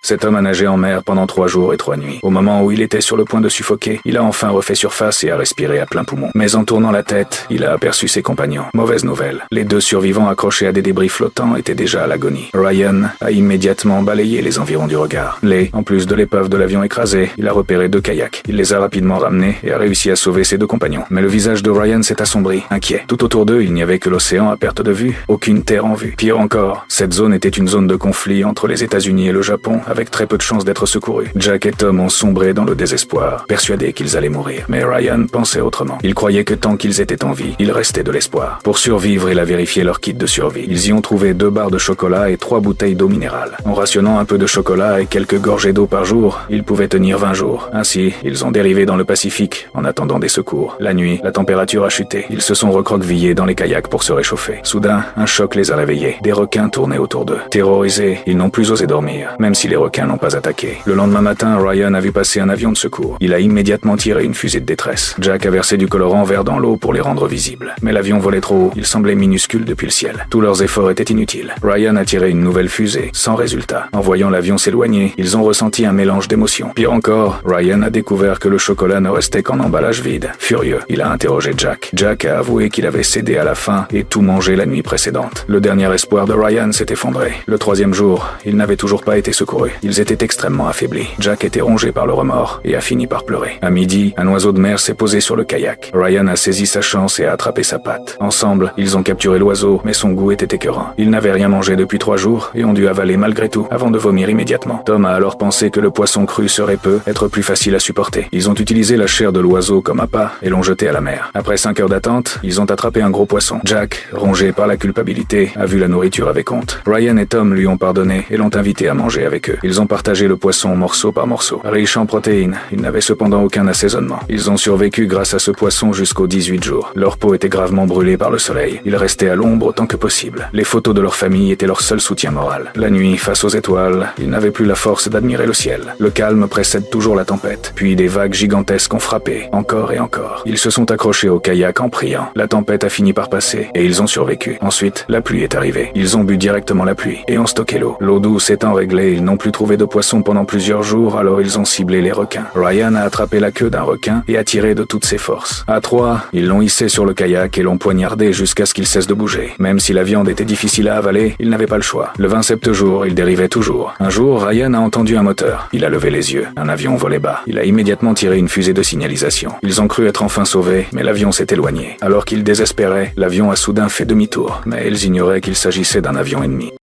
Cet homme a nagé en mer pendant 3 jours et 3 nuits. Au moment où il était sur le point de suffoquer, il a enfin refait surface et a respiré à plein poumon. Mais en tournant la tête, il a aperçu ses compagnons. Mauvaise nouvelle. Les 2 survivants accrochés à des débris flottants étaient déjà à l'agonie. Ryan a immédiatement balayé les environs du regard. En plus de l'épave de l'avion écrasé, il a repéré 2 kayaks. Il les a rapidement ramenés et a réussi à sauver ses 2 compagnons. Mais le visage de Ryan s'est assombri, inquiet. Tout autour d'eux, il n'y avait que l'océan à perte de vue, aucune terre en vue. Pire encore, cette zone était une zone de conflit entre les États-Unis et le Japon, avec très peu de chances d'être secourus. Jack et Tom ont sombré dans le désespoir, persuadés qu'ils allaient mourir. Mais Ryan pensait autrement. Il croyait que tant qu'ils étaient en vie, il restait de l'espoir. Pour survivre, il a vérifié leur kit de survie. Ils y ont trouvé 2 barres de chocolat et 3 bouteilles d'eau minérale. En rationnant un peu de chocolat et quelques gorgées d'eau par jour, ils pouvaient tenir 20 jours. Ainsi, ils ont dérivé dans le Pacifique en attendant des secours. La nuit, la température a chuté. Ils se sont recroquevillés dans les kayaks pour se réchauffer. Soudain, un choc les a réveillés. Des requins tournaient autour d'eux. Terrorisés, ils n'ont plus osé dormir, même si les requins n'ont pas attaqué. Le lendemain matin, Ryan a vu passer un avion de secours. Il a immédiatement tiré une fusée de détresse. Jack a versé du colorant vert dans l'eau pour les rendre visibles. Mais l'avion volait trop haut. Il semblait minuscule depuis le ciel. Tous leurs efforts étaient inutiles. Ryan a tiré une nouvelle fusée, sans résultat. En voyant l'avion s'éloigner, ils ont ressenti un mélange d'émotions. Pire encore, Ryan a découvert que le chocolat ne restait qu'en emballage vide. Furieux, il a interrogé Jack. Jack a avoué qu'il avait cédé à la faim et tout mangé la nuit précédente. Le dernier espoir de Ryan s'est effondré. Le 3e jour, ils n'avaient toujours pas été secourus. Ils étaient extrêmement affaiblis. Jack était rongé par le remords et a fini par pleurer. À midi, un oiseau de mer s'est posé sur le kayak. Ryan a saisi sa chance et a attrapé sa patte. Ensemble, ils ont capturé l'oiseau, mais son goût était écœurant. Ils n'avaient rien mangé depuis 3 jours et ont dû avaler malgré tout avant de vomir immédiatement. Tom a alors pensé que le poisson cru serait être plus facile à supporter. Ils ont utilisé la chair de l'oiseau comme appât et l'ont jeté à la mer. Après 5 heures d'attente, ils ont attrapé un gros poisson. Jack, rongé par la culpabilité, a vu la nourriture avec honte. Ryan et Tom lui ont pardonné et l'ont invité à manger avec eux. Ils ont partagé le poisson morceau par morceau. Riche en protéines, il n'avait cependant aucun assaisonnement. Ils ont survécu grâce à ce poisson jusqu'aux 18 jours. Leur peau était gravement brûlée par le soleil. Ils restaient à l'ombre autant que possible. Les photos de leur famille étaient leur seul soutien moral. La nuit, face aux étoiles, ils n'avaient plus la force d'admirer le ciel. Le calme précède toujours la tempête. Puis des vagues gigantesques ont frappé, encore et encore. Ils se sont accrochés au kayak en priant. La tempête a fini par passer et ils ont survécu. Ensuite, la pluie est arrivée. Ils ont bu directement la pluie et ont stocké l'eau. L'eau douce étant réglée, ils n'ont plus trouvé de poisson pendant plusieurs jours, alors ils ont ciblé les requins. Ryan a attrapé la queue d'un requin et a tiré de toutes ses forces. À 3, ils l'ont hissé sur le kayak et l'ont poignardé jusqu'à ce qu'il cesse de bouger. Même si la viande était difficile à avaler, il n'avait pas le choix. Le 27e jour, il dérivait toujours. Un jour, Ryan a entendu un moteur. Il a levé les yeux. Un avion volait bas. Il a immédiatement tiré une fusée de signalisation. Ils ont cru être enfin sauvés, mais l'avion s'est éloigné. Alors qu'ils désespéraient, l'avion a soudain fait demi-tour. Mais ils ignoraient qu'il s'agissait d'un avion ennemi.